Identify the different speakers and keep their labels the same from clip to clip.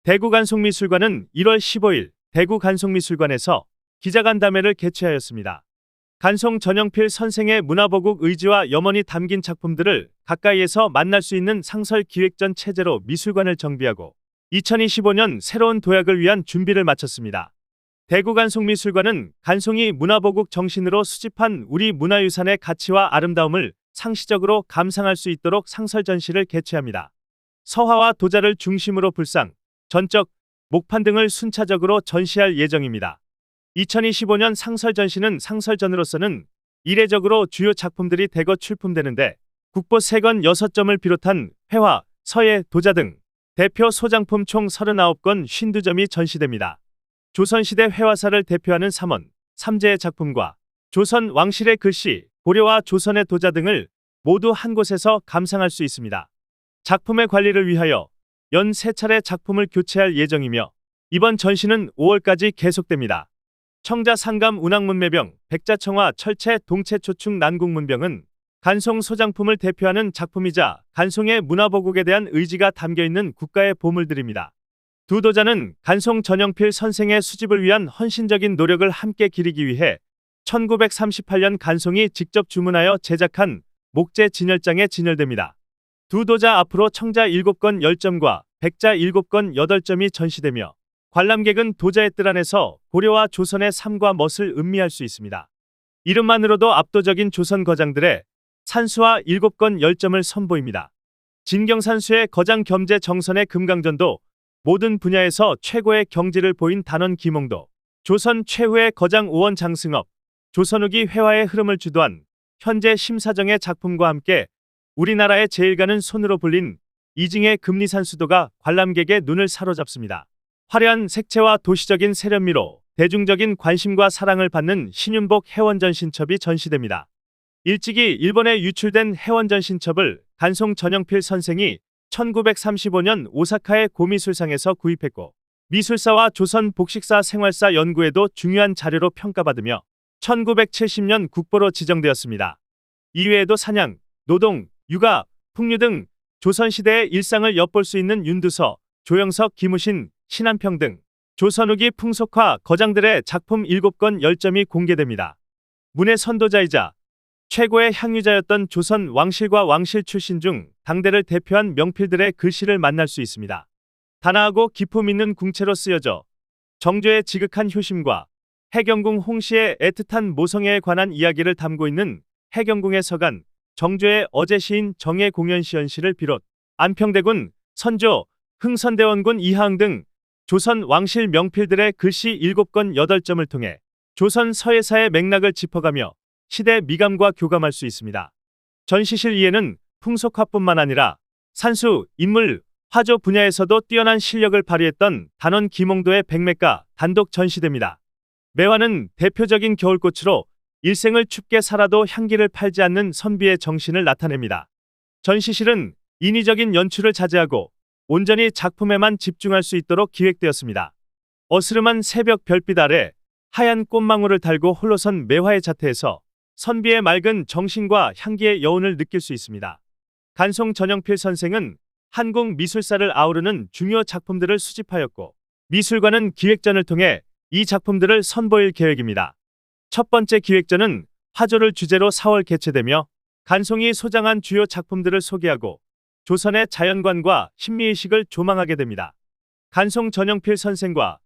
Speaker 1: 대구간송미술관은 1월 15일 대구간송미술관에서 기자간담회를 개최하였습니다. 간송 전영필 선생의 문화보국 의지와 염원이 담긴 작품들을 가까이에서 만날 수 있는 상설 기획전 체제로 미술관을 정비하고 2025년 새로운 도약을 위한 준비를 마쳤습니다. 대구간송미술관은 간송이 문화보국 정신으로 수집한 우리 문화유산의 가치와 아름다움을 상시적으로 감상할 수 있도록 상설 전시를 개최합니다. 서화와 도자를 중심으로 불상, 전적, 목판 등을 순차적으로 전시할 예정입니다. 2025년 상설 전시는 상설전으로서는 이례적으로 주요 작품들이 대거 출품되는데 국보 3권 6점을 비롯한 회화, 서예, 도자 등 대표 소장품 총 39건 52점이 전시됩니다. 조선시대 회화사를 대표하는 삼원, 삼재의 작품과 조선 왕실의 글씨, 고려와 조선의 도자 등을 모두 한 곳에서 감상할 수 있습니다. 작품의 관리를 위하여 연 3차례 작품을 교체할 예정이며 이번 전시는 5월까지 계속됩니다. 청자 상감 운항문매병, 백자청화 철체 동체초축 난국문병은 간송 소장품을 대표하는 작품이자 간송의 문화보국에 대한 의지가 담겨있는 국가의 보물들입니다. 두 도자는 간송 전영필 선생의 수집을 위한 헌신적인 노력을 함께 기리기 위해 1938년 간송이 직접 주문하여 제작한 목재 진열장에 진열됩니다. 두 도자 앞으로 청자 7건 10점과 백자 7건 8점이 전시되며 관람객은 도자의 뜰 안에서 고려와 조선의 삶과 멋을 음미할 수 있습니다. 이름만으로도 압도적인 조선 거장들의 산수와 7건 10점을 선보입니다. 진경산수의 거장 겸재 정선의 금강전도 모든 분야에서 최고의 경지를 보인 단원 김홍도, 조선 최후의 거장 오원 장승업, 조선 후기 회화의 흐름을 주도한 현재 심사정의 작품과 함께 우리나라의 제일가는 손으로 불린 이징의 금리산수도가 관람객의 눈을 사로잡습니다. 화려한 색채와 도시적인 세련미로 대중적인 관심과 사랑을 받는 신윤복 해원전 신첩이 전시됩니다. 일찍이 일본에 유출된 해원전 신첩을 간송 전영필 선생이 1935년 오사카의 고미술상에서 구입했고 미술사와 조선 복식사 생활사 연구에도 중요한 자료로 평가받으며 1970년 국보로 지정되었습니다. 이외에도 사냥, 노동, 육아, 풍류 등 조선시대의 일상을 엿볼 수 있는 윤두서, 조영석, 김우신, 신한평 등 조선 후기 풍속화 거장들의 작품 7건 10점이 공개됩니다. 문의 선도자이자 최고의 향유자였던 조선 왕실과 왕실 출신 중 당대를 대표한 명필들의 글씨를 만날 수 있습니다. 단아하고 기품 있는 궁체로 쓰여져 정조의 지극한 효심과 해경궁 홍씨의 애틋한 모성애에 관한 이야기를 담고 있는 해경궁의 서간, 정조의 어제 시인 정예 공연시연시를 비롯 안평대군, 선조, 흥선대원군 이하응 등 조선 왕실 명필들의 글씨 7건 8점을 통해 조선 서예사의 맥락을 짚어가며 시대 미감과 교감할 수 있습니다. 전시실 이에는 풍속화뿐만 아니라 산수, 인물, 화조 분야에서도 뛰어난 실력을 발휘했던 단원 김홍도의 백매가 단독 전시됩니다. 매화는 대표적인 겨울꽃으로 일생을 춥게 살아도 향기를 팔지 않는 선비의 정신을 나타냅니다. 전시실은 인위적인 연출을 자제하고 온전히 작품에만 집중할 수 있도록 기획되었습니다. 어스름한 새벽 별빛 아래 하얀 꽃망울을 달고 홀로 선 매화의 자태에서 선비의 맑은 정신과 향기의 여운을 느낄 수 있습니다. 간송 전영필 선생은 한국 미술사를 아우르는 중요 작품들을 수집하였고 미술관은 기획전을 통해 이 작품들을 선보일 계획입니다. 첫 번째 기획전은 화조를 주제로 4월 개최되며 간송이 소장한 주요 작품들을 소개하고 조선의 자연관과 신미의식을 조망하게 됩니다. 간송 전영필 선생과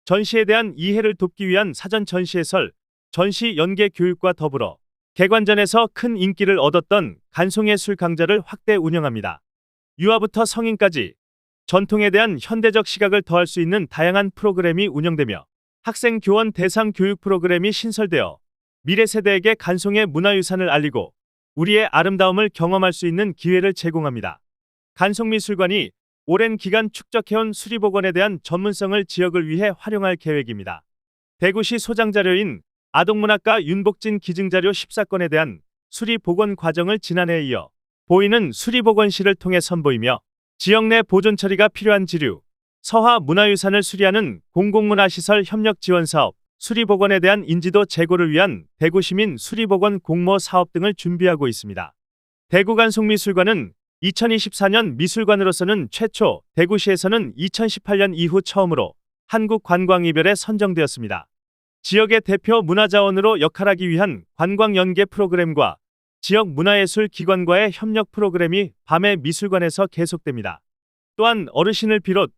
Speaker 1: 전시에 대한 이해를 돕기 위한 사전 전시 해설, 전시 연계 교육과 더불어 개관전에서 큰 인기를 얻었던 간송예술 강좌를 확대 운영합니다. 유아부터 성인까지 전통에 대한 현대적 시각을 더할 수 있는 다양한 프로그램이 운영되며 학생 교원 대상 교육 프로그램이 신설되어 미래 세대에게 간송의 문화유산을 알리고 우리의 아름다움을 경험할 수 있는 기회를 제공합니다. 간송미술관이 오랜 기간 축적해온 수리복원에 대한 전문성을 지역을 위해 활용할 계획입니다. 대구시 소장자료인 아동문학가 윤복진 기증자료 14건에 대한 수리복원 과정을 지난해에 이어 보이는 수리복원실을 통해 선보이며 지역 내 보존 처리가 필요한 지류, 서화 문화유산을 수리하는 공공문화시설 협력 지원사업, 수리복원에 대한 인지도 제고를 위한 대구시민 수리복원 공모 사업 등을 준비하고 있습니다. 대구간송미술관은 2024년 미술관으로서는 최초, 대구시에서는 2018년 이후 처음으로 한국관광이별에 선정되었습니다. 지역의 대표 문화자원으로 역할하기 위한 관광 연계 프로그램과 지역 문화예술 기관과의 협력 프로그램이 밤의 미술관에서 계속됩니다. 또한 어르신을 비롯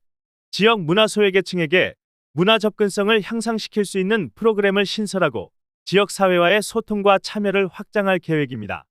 Speaker 1: 지역 문화 소외계층에게 문화 접근성을 향상시킬 수 있는 프로그램을 신설하고 지역 사회와의 소통과 참여를 확장할 계획입니다.